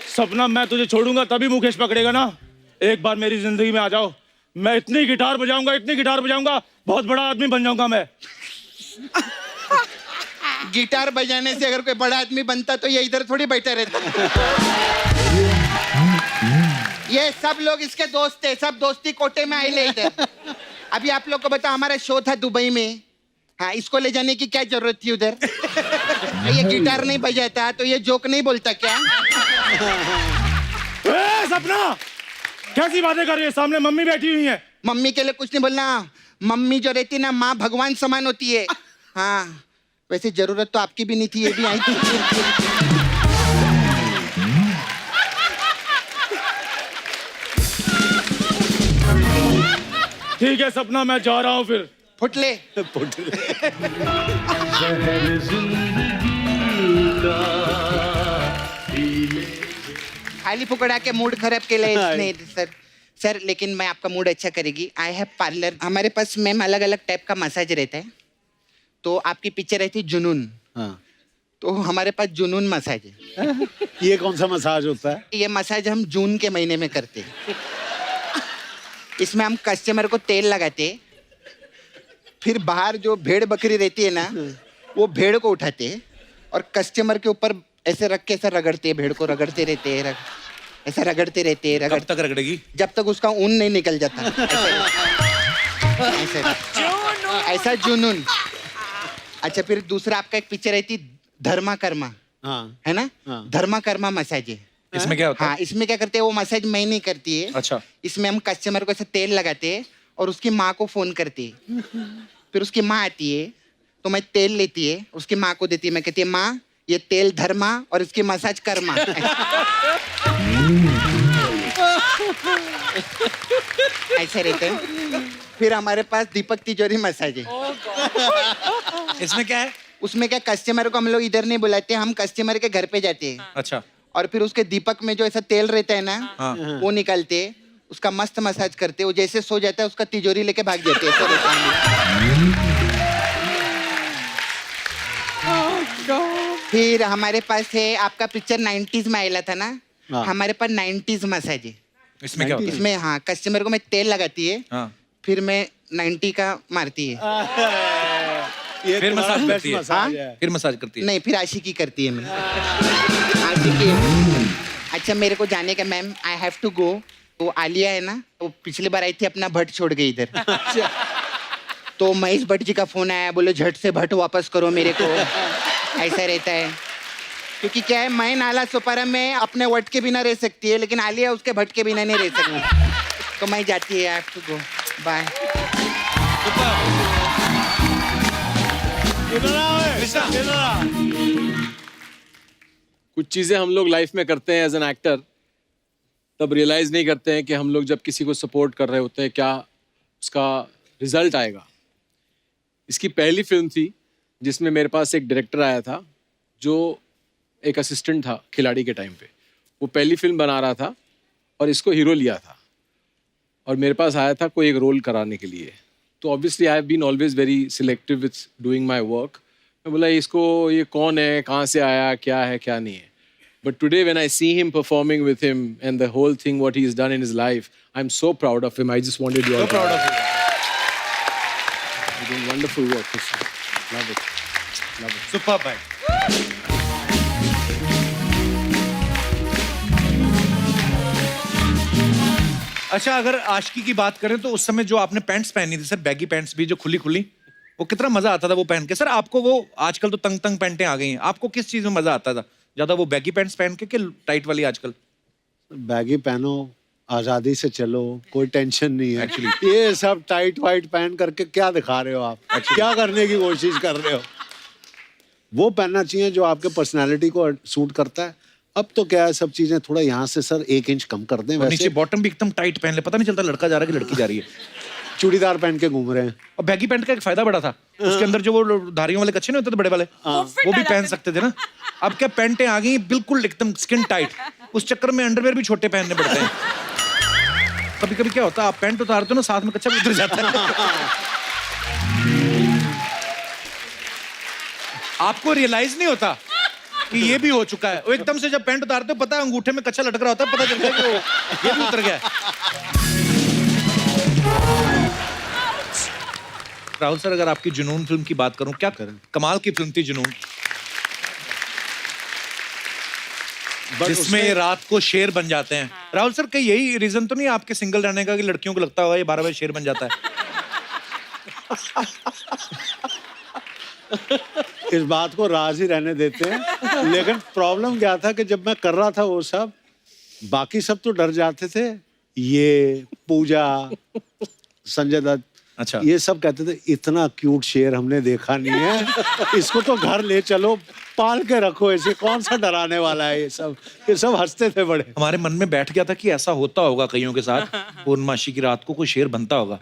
S7: सपना, मैं तुझे छोड़ूंगा तभी मुकेश पकड़ेगा ना। एक बार मेरी जिंदगी में आ जाओ, मैं इतनी गिटार बजाऊंगा, बहुत बड़ा आदमी बन जाऊंगा मैं।
S6: गिटार बजाने से अगर कोई बड़ा आदमी बनता तो ये इधर थोड़ी बैठा रहता। ये सब लोग इसके दोस्त थे, सब दोस्ती कोटे में आए ले इधर। अभी आप लोग को बता, हमारा शो था दुबई में, हाँ, इसको ले जाने की क्या जरूरत थी उधर? ये गिटार नहीं बजाता तो ये जोक नहीं बोलता क्या?
S7: ए, सपना कैसी बातें कर रही है? सामने मम्मी बैठी हुई है।
S6: मम्मी के लिए कुछ नहीं बोलना। मम्मी जो रहती ना, माँ भगवान समान होती है। हाँ, वैसे जरूरत तो आपकी भी नहीं थी, ये भी आई थी।
S7: ठीक है सपना, मैं जा रहा हूँ फिर।
S6: फुटले खाली फुकड़ा के मूड खराब के लिए इसने सर। सर लेकिन मैं आपका मूड अच्छा करेगी। आई हैव पार्लर, हमारे पास मैम अलग अलग टाइप का मसाज रहता है। तो आपकी पिक्चर रहती है जुनून,
S2: हाँ।
S6: तो हमारे पास जुनून मसाज है।
S2: ये कौन सा मसाज होता है?
S6: ये मसाज हम जून के महीने में करते हैं। इसमें हम कस्टमर को तेल लगाते, फिर बाहर जो भेड़ बकरी रहती है ना, वो भेड़ को उठाते और कस्टमर के ऊपर ऐसे रख के ऐसा रगड़ते हैं, भेड़ को रगड़ते रहते हैं, ऐसा रगड़ते रहते हैं।
S1: कब तक रगड़ेगी?
S6: जब तक उसका ऊन नहीं निकल जाता। ऐसा जुनून। अच्छा, फिर दूसरा आपका एक पिक्चर रहती धर्मा कर्मा,
S2: हाँ।
S6: है ना?
S2: हाँ।
S6: धर्मा कर्मा मसाज है।
S1: इसमें क्या होता है?
S6: हाँ, इसमें क्या करते हैं, वो मसाज मैं नहीं करती है।
S1: अच्छा।
S6: इसमें हम कस्टमर को ऐसे तेल लगाते हैं और उसकी माँ को फोन करते हैं। फिर उसकी माँ आती है तो मैं तेल लेती है, उसकी माँ को देती है। मैं कहती है, माँ ये तेल धर्मा और इसकी मसाज कर्मा। ऐसे रहते हैं। फिर हमारे पास दीपक तिजोरी मसाज है।
S1: इसमें क्या है?
S6: उसमें क्या, कस्टमर को हम लोग इधर नहीं बुलाते, हम कस्टमर के घर पे जाते हैं
S1: अच्छा।
S6: और फिर उसके दीपक में जो ऐसा तेल रहता है ना,
S1: हाँ।
S6: वो निकालते, उसका मस्त मसाज करते। वो जैसे सो जाता है उसका तिजोरी लेके भाग जाते हैं। ऐसा रहता है। फिर हमारे पास है, आपका पिक्चर 90s में आया था ना,
S2: हाँ।
S6: हमारे पास 90s मसाज है।
S1: इसमें क्या होता है?
S6: इसमें हाँ, कस्टमर को मैं तेल लगाती है,
S1: हाँ।
S6: फिर मैं 90 का मारती है।
S2: ये
S1: फिर
S2: तुम्हारा
S1: मसाज
S2: best
S1: करती है।
S2: मसाज है।
S1: फिर मसाज करती है।
S6: नहीं, फिर आशिकी करती है मैं। आशिकी। अच्छा, मेरे को जाने का ma'am, I have to go. तो आलिया है ना, वो पिछली बार आई थी, अपना भट्ट छोड़ गई इधर। तो महेश भट्ट जी का फोन आया, बोले झट से भट्ट वापस करो मेरे को। ऐसा रहता है, क्योंकि क्या है, मैं नाला सुपारा में अपने वट के बिना रह सकती है, लेकिन आलिया उसके भट्ट के बिना नहीं रह सकती। तो मैं जाती है, I have to go, bye.
S5: कुछ चीज़ें हम लोग लाइफ में करते हैं एज एन एक्टर, तब रियलाइज़ नहीं करते हैं कि हम लोग जब किसी को सपोर्ट कर रहे होते हैं क्या उसका रिजल्ट आएगा। इसकी पहली फिल्म थी जिसमें मेरे पास एक डायरेक्टर आया था जो एक असिस्टेंट था खिलाड़ी के टाइम पे। वो पहली फिल्म बना रहा था और इसको हीरो लिया था और मेरे पास आया था कोई एक रोल कराने के लिए। तो obviously I have been always very selective with doing my work. मैं बोला इसको, ये कौन है, कहाँ से आया, क्या है क्या नहीं है। But today when I see him performing with him and the whole thing what he is done in his life, I am so proud of him. I just wanted you all
S1: So proud of you.
S5: You're doing wonderful work, Krishna. Love it. Love it.
S1: Superb भाई। अच्छा, अगर आशिकी की बात करें तो उस समय जो आपने पैंट्स पहनी थी सर, बैगी पैंट्स भी जो खुली खुली, वो कितना मजा आता था वो पहन के। सर आपको वो, आजकल तो तंग तंग पैंटें आ गई हैं, आपको किस चीज में मजा आता था ज्यादा, वो बैगी पैंट्स पहन के कि टाइट वाली आजकल?
S2: बैगी पहनो, आजादी से चलो, कोई टेंशन नहीं है। एक्चुअली ये सब टाइट वाइट पहन करके क्या दिखा रहे हो आप? क्या करने की कोशिश कर रहे हो? वो पहनना चाहिए जो आपके पर्सनालिटी को सूट करता है। अब तो क्या है, सब चीजें थोड़ा यहाँ से सर 1 इंच कम कर दें।
S1: और नीचे
S2: वैसे
S1: बॉटम भी एकदम टाइट पहन ले, पता नहीं चलता लड़का जा रहा है कि लड़की जा रही है।
S2: चूड़ीदार पहन के घूम रहे हैं।
S1: और बैगी पैंट का एक फायदा बड़ा था, उसके अंदर जो वो धारियों वाले कच्छे नहीं होते थे बड़े वाले, वो भी पहन सकते थे ना। अब क्या पैंटें आ गई बिल्कुल एकदम स्किन टाइट, उस चक्कर में अंडरवेयर भी छोटे पहनने पड़ते हैं। कभी कभी क्या होता है, आप पैंट उतारते हो ना, साथ में कच्चा भी उतर जाता है। आपको रियलाइज नहीं होता कि ये भी हो चुका है। वो एकदम से जब पैंट उतारते हो, पता है अंगूठे में कच्चा लटक रहा होता है, पता चलता है कि वो ये भी उतर गया है। राहुल सर, अगर आपकी जुनून फिल्म की बात करूं, क्या कमाल की फिल्म थी जुनून, जिसमें रात को शेर बन जाते हैं। राहुल सर, कहीं यही रीजन तो नहीं आपके सिंगल रहने का कि लड़कियों को लगता होगा ये 12 बजे शेर बन जाता है?
S2: इस बात को राज ही रहने देते हैं। लेकिन प्रॉब्लम क्या था कि जब मैं कर रहा था वो सब, बाकी सब तो डर जाते थे, ये पूजा, संजय दत्त,
S1: अच्छा,
S2: ये सब कहते थे इतना क्यूट शेर हमने देखा नहीं है, इसको तो घर ले चलो, पाल के रखो, ऐसे कौन सा डराने वाला है। ये सब हंसते थे बड़े।
S1: हमारे मन में बैठ गया था कि ऐसा होता होगा कईयों के साथ, पूर्णमासी की रात को कोई शेर बनता होगा।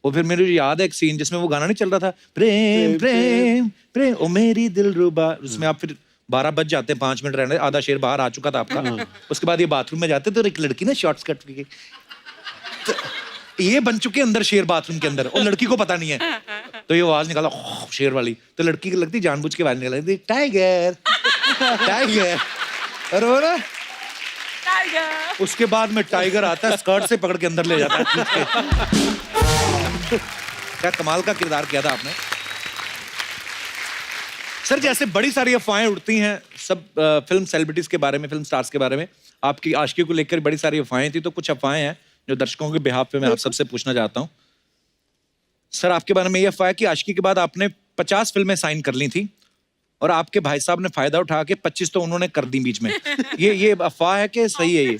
S1: और फिर मेरे याद है एक सीन जिसमें वो गाना नहीं चल रहा था, प्रेम प्रेम प्रेम ओ मेरी दिलरुबा, उसमें आप फिर 12 बज जाते, 5 मिनट रहने, आधा शेर बाहर आ चुका था आपका। उसके बाद ये बाथरूम में जाते तो एक लड़की ना शॉर्ट स्कर्ट के, ये बन चुके अंदर शेर बाथरूम के अंदर, और लड़की को पता नहीं है, तो ये आवाज निकाला शेर वाली, तो लड़की को लगती जानबूझ के आवाज निकालती टाइगर टाइगर, और वो ना
S4: टाइगर।
S1: उसके बाद में टाइगर आता है, स्कर्ट से पकड़ के अंदर ले जाता है। क्या कमाल का किरदार किया था आपने सर। जैसे बड़ी सारी अफवाहें उड़ती हैं सब फिल्म सेलिब्रिटीज के बारे में, फिल्म स्टार्स के बारे में, आपकी आशिकी को लेकर बड़ी सारी अफवाहें थी, तो कुछ अफवाहें हैं जो दर्शकों के बिहाफ पे मैं आप सबसे पूछना चाहता हूं। सर, आपके बारे में ये अफवाह है कि आशिकी के बाद आपने 50 फिल्में साइन कर ली थी, और आपके भाई साहब ने फायदा उठा के 25 तो उन्होंने कर दी बीच में। ये अफवाह है कि सही है? ये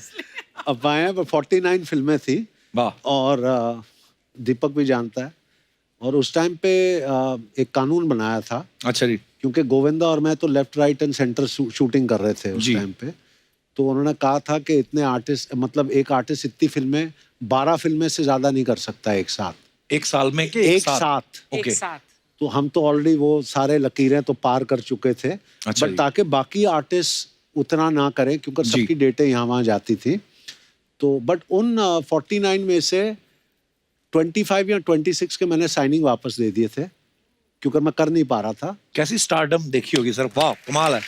S2: अफवाहें, 49 फिल्में थी।
S1: वाह।
S2: और दीपक भी जानता है, और उस टाइम पे एक कानून बनाया था।
S1: अच्छा जी।
S2: क्योंकि गोविंदा और मैं तो left right and centre shooting कर रहे थे उस टाइम पे, तो उन्होंने कहा था कि इतने आर्टिस्ट, मतलब एक आर्टिस्ट इतनी फिल्में, 12 फिल्में से ज्यादा नहीं कर सकता एक साथ,
S1: एक साल में कि
S2: एक साथ।
S1: ओके।
S2: तो हम तो ऑलरेडी वो सारे लकीरें तो पार कर चुके थे।
S1: अच्छा
S2: बट ताकि बाकी आर्टिस्ट उतना ना करें, क्योंकि सबकी डेटें यहाँ वहाँ जाती थी, तो बट उन 49 में से 25 या 26 के मैंने साइनिंग वापस दे दिए थे, क्योंकि मैं कर नहीं पा रहा था।
S1: कैसी स्टारडम देखी होगी सर, वाह कमाल है।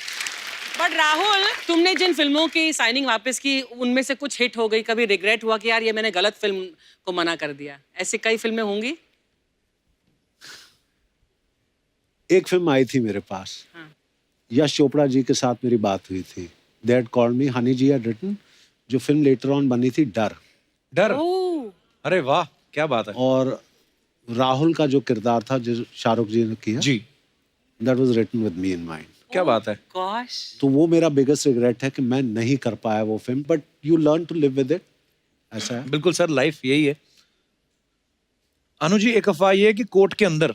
S4: बट राहुल, तुमने जिन फिल्मों की साइनिंग वापस की, उनमें से कुछ हिट हो गई, कभी रिग्रेट हुआ कि यार ये मैंने गलत फिल्म को मना कर दिया? ऐसी कई फिल्में होंगी।
S2: एक फिल्म आई थी मेरे पास, यश चोपड़ा जी के साथ मेरी बात हुई थी, they had called me, Honey ji had written, जो फिल्म लेटर ऑन बनी थी डर।
S1: डर, अरे वाह क्या बात है।
S2: और राहुल का जो किरदार था जो शाहरुख जी ने किया
S1: जी,
S2: that was written with me in mind.
S1: क्या बात है।
S4: गॉश।
S2: तो वो मेरा बिगेस्ट रिग्रेट है कि मैं नहीं कर पाया वो film, but you learn to live with it, ऐसा है।
S1: बिल्कुल सर, लाइफ यही है। अनु जी, एक अफवाह ये है कि कोर्ट के अंदर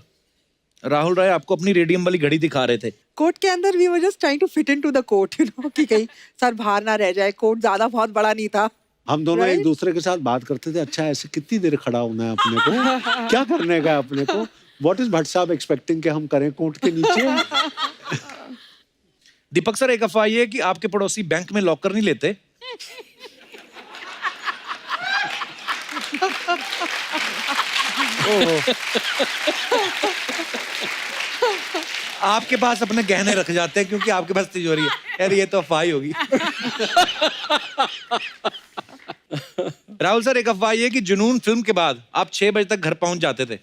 S1: राहुल राय आपको अपनी रेडियम वाली घड़ी दिखा रहे थे।
S3: कोर्ट के अंदर we were just trying to fit into the court, you know, कि कहीं सर बाहर ना रह जाए। कोर्ट ज्यादा बहुत बड़ा नहीं था।
S2: हम दोनों
S3: Right?
S2: एक दूसरे के साथ बात करते थे, अच्छा ऐसे कितनी देर खड़ा होना है अपने को, क्या करने का है अपने को, व्हाट इज भट्ट साहब एक्सपेक्टिंग कि हम करें कोर्ट के नीचे।
S1: दीपक सर, एक अफवाह ये है कि आपके पड़ोसी बैंक में लॉकर नहीं लेते। आपके पास अपने गहने रख जाते हैं क्योंकि आपके पास तिजोरी है। यार ये तो अफवाह ही होगी। राहुल सर, एक अफवाह ये कि जुनून फिल्म के बाद आप 6 बजे तक घर पहुंच जाते थे।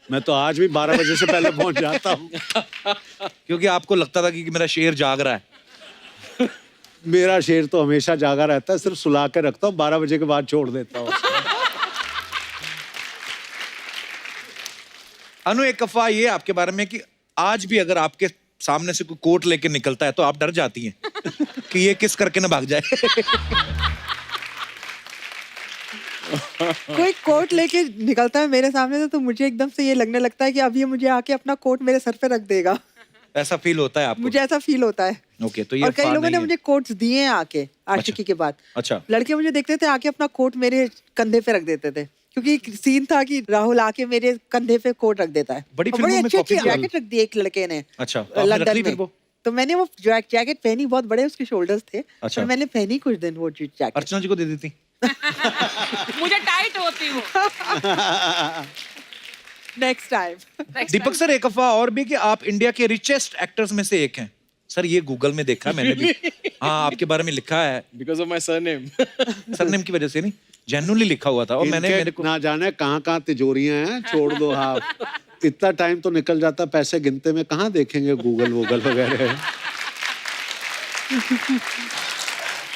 S2: मैं तो आज भी 12 बजे से पहले पहुंच जाता हूँ।
S1: क्योंकि आपको लगता था कि मेरा शेर जाग रहा है।
S2: मेरा शेर तो हमेशा जागा रहता है, सिर्फ सुला के रखता हूँ, 12 बजे के बाद छोड़ देता हूँ।
S1: अनु, एक अफवाह ये आपके बारे में कि आज भी अगर आपके सामने से कोई कोट लेके निकलता है तो आप डर जाती हैं कि ये किस करके ना भाग जाए।
S3: कोई कोट लेके निकलता है मेरे सामने से तो मुझे एकदम से ये लगने लगता है कि अब ये मुझे आके अपना कोट मेरे सर पे रख देगा।
S1: ऐसा फील होता है आपको?
S3: मुझे ऐसा फील होता है।
S1: ओके, तो ये
S3: और कई
S1: अफवाह
S3: लोगों ने
S1: नहीं है।
S3: मुझे कोट्स दिए हैं आके आशिकी के बाद।
S1: अच्छा।
S3: लड़के मुझे देखते थे आके अपना कोट मेरे कंधे पे रख देते थे क्योंकि एक सीन था कि राहुल आके मेरे कंधे पे कोट रख देता है।
S1: बड़ी
S3: और
S1: फिल्मों में
S3: अच्छी
S1: कॉपी किया।
S3: जैकेट रख दी एक लड़के ने।
S1: अच्छा, तो आपने रख
S3: लंदन
S1: ली फिर
S3: में।
S1: वो?
S3: तो मैंने वो जैकेट पहनी, बहुत बड़े उसके शोल्डर्स थे।
S1: अच्छा।
S3: और मैंने पहनी कुछ दिन वो जैकेट।
S1: अर्चना जी को दे देती।
S4: मुझे टाइट होती हूँ।
S3: Next time.
S1: दीपक सर, एक अफवाह और भी कि आप इंडिया के रिचेस्ट एक्टर्स में से एक हैं। सर ये गूगल में देखा मैंने भी। हाँ, आपके बारे में लिखा है।
S5: Because of my surname.
S1: Surname की वजह से नहीं, जेन्युइनली लिखा हुआ था। और मैंने
S2: इनके
S1: मेरे को
S2: ना जाने कहाँ तिजोरियां हैं, छोड़ दो आप। इतना टाइम तो निकल जाता पैसे गिनते में, कहाँ देखेंगे गूगल वूगल वगैरह।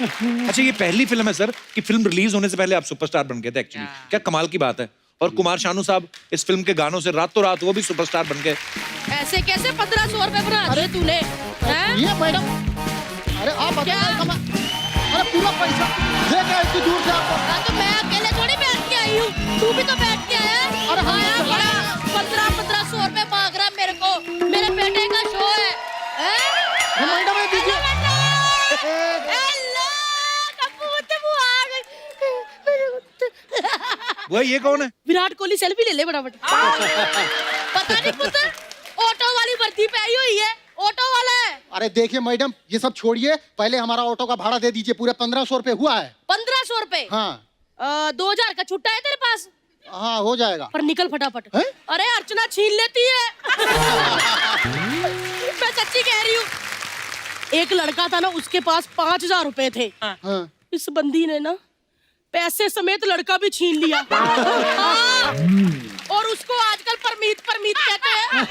S1: अच्छा, ये पहली फिल्म है सर कि फिल्म रिलीज होने से पहले आप सुपरस्टार बन गए थे एक्चुअली। क्या कमाल की बात है। और कुमार शानू साहब इस फिल्म के गानों से रातों रात वो भी सुपरस्टार बन गए।
S8: ऐसे कैसे 1500 रुपए बना दिए तूने? हैं?
S9: ये मैडम, अरे आप
S8: क्या?
S9: अरे पूरा पैसा देगा इतनी दूर से आपको।
S8: हाँ, तो मैं अकेले थोड़ी बैठ के आई हूँ, तू भी तो बैठ के आया।
S9: अरे हम
S8: आया
S9: तो
S8: बड़ा 1500 रुपए मांग रहा मेरे को, मेरे बेटे का शो है। हैं?
S9: मैडम ये दीजिए।
S8: हेलो, कपूर वो आ गई।
S1: वो ये कौन है?
S8: विराट कोहली सेल्फी ले ले फटाफट। पता नहीं पुत्र, ऑटो वाली वर्दी पे आई हुई है, ऑटो वाला है।
S9: अरे देखिए मैडम, ये सब छोड़िए, पहले हमारा ऑटो का भाड़ा दे दीजिए। पूरे 1500 रुपए हुआ है।
S8: 1500 रुपए?
S9: हाँ
S8: 2000 का छुट्टा है तेरे पास?
S9: हाँ हो जाएगा।
S8: पर निकल फटाफट।
S9: हैं?
S8: अरे अर्चना छीन लेती है। मैं सच्ची कह रही हूँ। एक लड़का था ना, उसके पास 5000 रुपए थे।
S9: हाँ।
S8: इस बंदी ने ना पैसे समेत लड़का भी छीन लिया। हाँ। और उसको आजकल परमीत परमीत कहते हैं।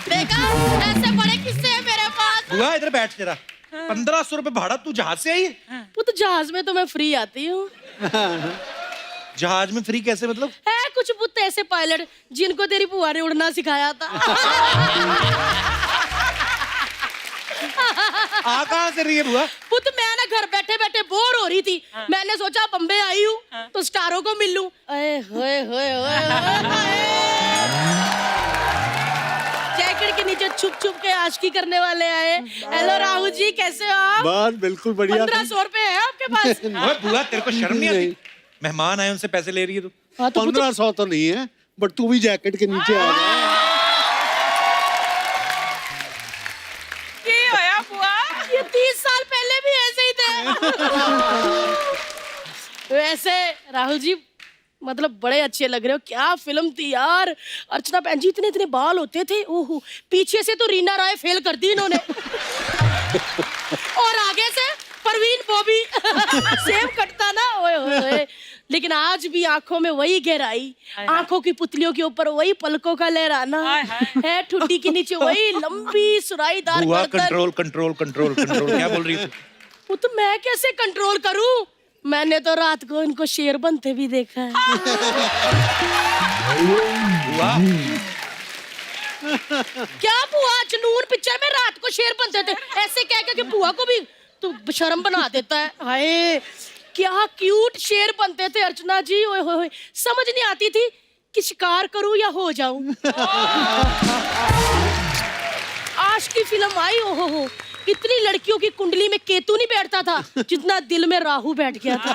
S8: देखा, ऐसे बड़े किस्से हैं मेरे पास।
S1: बुआ इधर बैठ जरा। 1500 रुपए भाड़ा, तू जहाज से आई है?
S8: पुत जहाज में तो मैं फ्री आती हूँ।
S1: जहाज में फ्री कैसे मतलब?
S8: है कुछ पुत ऐसे पायलट जिनको तेरी बुआ ने उड़ना सिखाया था।
S1: आ कहाँ से रही है बुआ?
S8: पुत मैं ना घर बैठे बैठे बोर हो रही थी। मैंने सोचा बम्बे आई हूँ तो स्टारों को मिल लूं। अरे होए होए होए जैकेट के नीचे छुप छुप के आशिकी करने वाले आए। हेलो राहुल जी, कैसे हो आप?
S2: बस बिल्कुल बढ़िया।
S8: 1500 रुपए है आपके पास?
S1: ओए बुआ, तेरे को शर्म नहीं आती? मेहमान आए, उनसे पैसे ले रही है तू।
S8: हाँ, तो पुत
S2: 1500 तो नहीं है, बट तू भी जैकेट के नीचे आ गया।
S4: की होया बुआ?
S8: ये 30 साल पहले भी ऐसे ही थे। वैसे राहुल जी, मतलब बड़े अच्छे लग रहे हो। क्या फिल्म थी यार। अर्चना बहन जी, इतने इतने बाल होते थे। ओहो, पीछे से तो रीना राय फेल कर दी इन्होंने। और आगे से परवीन बॉबी। सेम कटता ना। ओए ओए। लेकिन आज भी आंखों में वही गहराई, आंखों की पुतलियों के ऊपर वही पलकों का लहराना है, ठुड्डी के नीचे वही लंबी सुराईदार
S1: बुआ
S8: गर्दन।
S1: कंट्रोल कंट्रोल कंट्रोल कंट्रोल, क्या बोल रही है तू?
S8: वो तो मैं कैसे कंट्रोल करूं? मैंने तो रात को इनको शेर बनते भी देखा है।
S1: बुआ
S8: क्या बुआ, जनून पिक्चर में रात को शेर बनते थे? ऐसे कह के कि बुआ को भी तू शर्म बना देता है। हाय, क्या क्यूट शेर बनते थे अर्चना जी। ओए होए होए, समझ नहीं आती थी कि शिकार करूं या हो जाऊं। आज की फिल्म आई, ओहो हो, इतनी लड़कियों की कुंडली में केतु नहीं बैठता था जितना दिल में राहु बैठ गया था।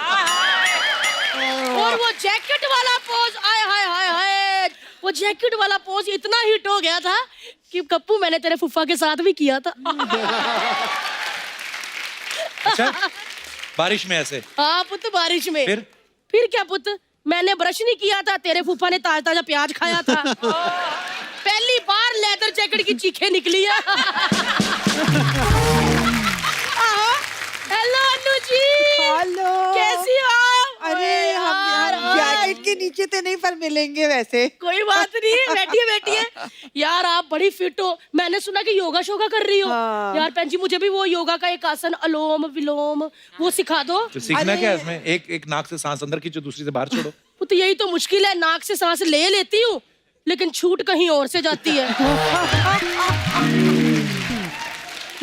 S8: और वो जैकेट वाला पोज, आय हाय हाय हाय, वो जैकेट वाला पोज इतना हिट हो गया था कि कप्पू मैंने तेरे फुफ्फा के साथ भी किया था।
S1: अच्छा, बारिश में ऐसे?
S8: हाँ पुत, बारिश में। फिर क्या पुत, मैंने ब्रश नहीं किया था, तेरे फूफा ने ताजा ताजा प्याज खाया था। पहली बार लेदर जैकेट की चीखें निकली है। हेलो अनु जी,
S3: हेलो,
S8: कैसी हो आप?
S3: अरे हम जैकेट के नीचे तो नहीं, पर मिलेंगे वैसे।
S8: कोई बात नहीं, बैठिए बैठिए। यार आप बड़ी फिट हो, मैंने सुना कि योगा शोगा कर रही हो।
S3: हाँ।
S8: यार बहन जी, मुझे भी वो योगा का एक आसन अलोम विलोम वो सिखा दो।
S1: तो सीखना क्या है इसमें? एक नाक से सांस अंदर खींचो, दूसरी से बाहर छोड़ो।
S8: तो यही तो मुश्किल है, नाक से सांस ले लेती हूँ लेकिन छूट कहीं और से जाती है।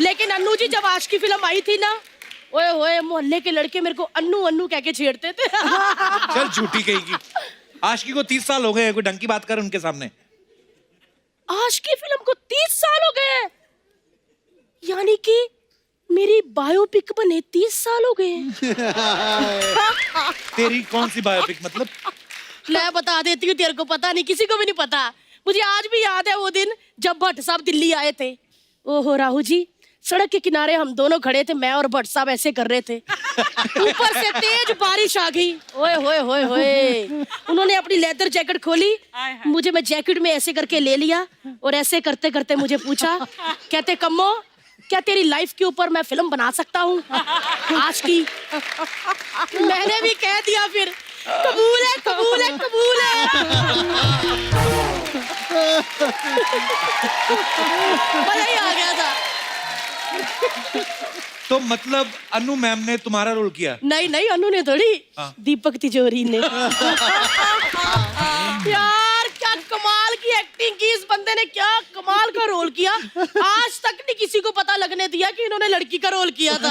S8: लेकिन अन्नू जी, जब आज की फिल्म आई थी ना, ओए ओए, मोहल्ले के लड़के मेरे को अन्नू अन्नू कह के छेड़ते थे।
S1: चल झूठी कहेगी। आशिकी को 30 साल हो गए, कोई ढंग की बात कर उनके सामने।
S8: आज की फिल्म को 30 साल हो गए, यानी कि मेरी बायोपिक बने 30 साल हो गए।
S1: तेरी कौन सी बायोपिक मतलब?
S8: मैं बता देती हूँ, तेरे को पता नहीं, किसी को भी नहीं पता। मुझे आज भी याद है वो दिन जब भट्ट साहब दिल्ली आए थे। ओहो राहु जी, सड़क के किनारे हम दोनों खड़े थे, मैं और भट्ट साहब ऐसे कर रहे थे, ऊपर से तेज बारिश आ गई। ओए होए होए होए, उन्होंने अपनी लेदर जैकेट खोली, मुझे मैं जैकेट में ऐसे करके ले लिया और ऐसे करते करते मुझे पूछा, कहते कम्मो क्या तेरी लाइफ के ऊपर मैं फिल्म बना सकता हूँ आज की? मैंने भी कह दिया फिर, कबूल है कबूल है कबूल है। मजा ही आ गया था।
S1: तो मतलब अनु मैम ने तुम्हारा रोल किया?
S8: नहीं नहीं, अनु ने थोड़ी, दीपक तिजोरी ने। यार क्या कमाल की एक्टिंग की इस बंदे ने, क्या कमाल का रोल किया। आज तक नहीं किसी को पता लगने दिया कि इन्होंने लड़की का रोल किया था।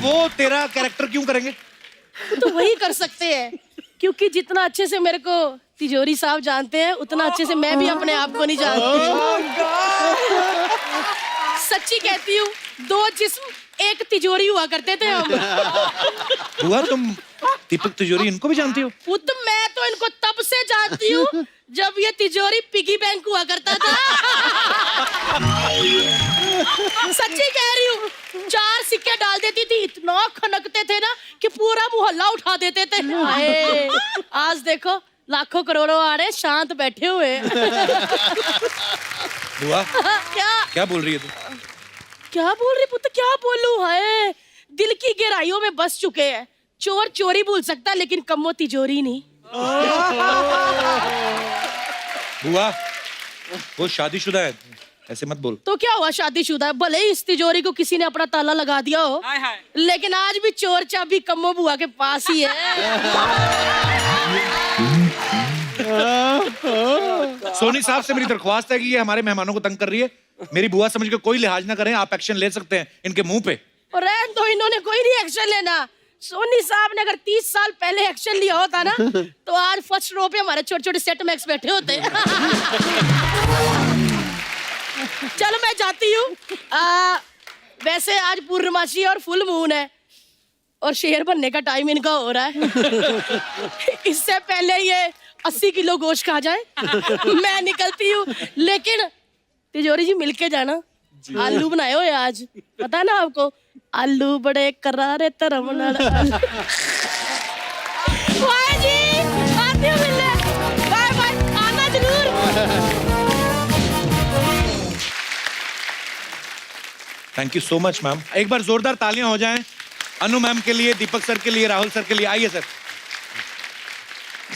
S1: वो तेरा कैरेक्टर क्यों करेंगे?
S8: तो वही कर सकते हैं, क्योंकि जितना अच्छे से मेरे को तिजोरी साहब जानते हैं उतना अच्छे से मैं भी अपने आप को नहीं जानती। सच्ची कहती हूँ, 2 जिस्म 1 तिजोरी हुआ करते थे हम।
S1: हुआ तुम दीपक तिजोरी इनको भी जानती हो?
S8: खुद मैं तो इनको तब से जानती हूँ जब ये तिजोरी पिगी बैंक हुआ करता था। सच्ची कह रही हूँ, 4 सिक्के डाल देती थी, इतना खनकते थे ना कि पूरा मोहल्ला उठा देते थे। हाय, आज देखो लाखों करोड़ों आ रहे, शांत बैठे हुए।
S1: हुआ
S8: क्या
S1: क्या बोल रही है तू?
S8: क्या बोल रही पुत्र, क्या बोलूं? हाय, दिल की गहराइयों में बस चुके हैं। चोर चोरी भूल सकता लेकिन कम्मो तिजोरी नहीं।
S1: हुआ वो शादीशुदा है, ऐसे मत बोल।
S8: तो क्या हुआ, शादीशुदा है, भले ही इस तिजोरी को किसी ने अपना ताला लगा दिया हो, लेकिन आज भी चोर चाबी कम्मो बुआ के पास ही है।
S1: सोनी साहब से मेरी दरख्वास्त है कि ये हमारे मेहमानों को तंग कर रही है, मेरी बुआ समझ के कोई लिहाज ना करें, आप एक्शन ले सकते हैं इनके मुंह पे।
S8: और रहने दो, इन्होंने कोई नहीं एक्शन लेना। सोनी साहब ने अगर 30 साल पहले एक्शन लिया होता ना तो आज फर्स्ट रो पे हमारे छोटे छोटे सेट मैक्स बैठे होते। चलो मैं जाती हूँ। वैसे आज पूर्णमासी और फुल मून है और शेर बनने का टाइम इनका हो रहा है। इससे पहले ये 80 किलो गोश्त खा जाए मैं निकलती हूँ। लेकिन तिजोरी जी मिलके जाना, आलू बनाए हुए आज, पता ना आपको, आलू बड़े करारे तरम नाल। वाह जी, आती हूँ मिलने, बाय बाय, आना जरूर।
S1: Thank you so much ma'am, एक बार जोरदार तालियां हो जाएं अनु मैम के लिए, दीपक सर के लिए, राहुल सर के लिए। आइए सर।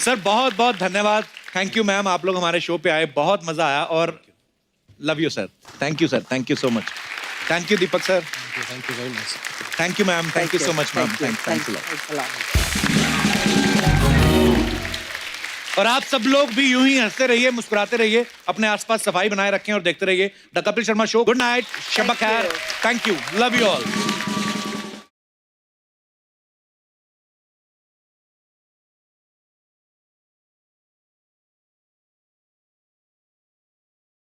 S1: सर बहुत बहुत धन्यवाद, थैंक यू मैम, आप लोग हमारे शो पे आए, बहुत मजा आया और love you sir. Thank you sir, thank you so much. Thank you Deepak sir.
S2: Thank you very much.
S1: Thank you ma'am, thank you so much ma'am, thanks a lot. और आप सब लोग भी यूं ही हंसते रहिए, मुस्कुराते रहिए, अपने आसपास सफाई बनाए रखें और देखते रहिए the Kapil Sharma show. Good night, शब खैर, thank you, love you all.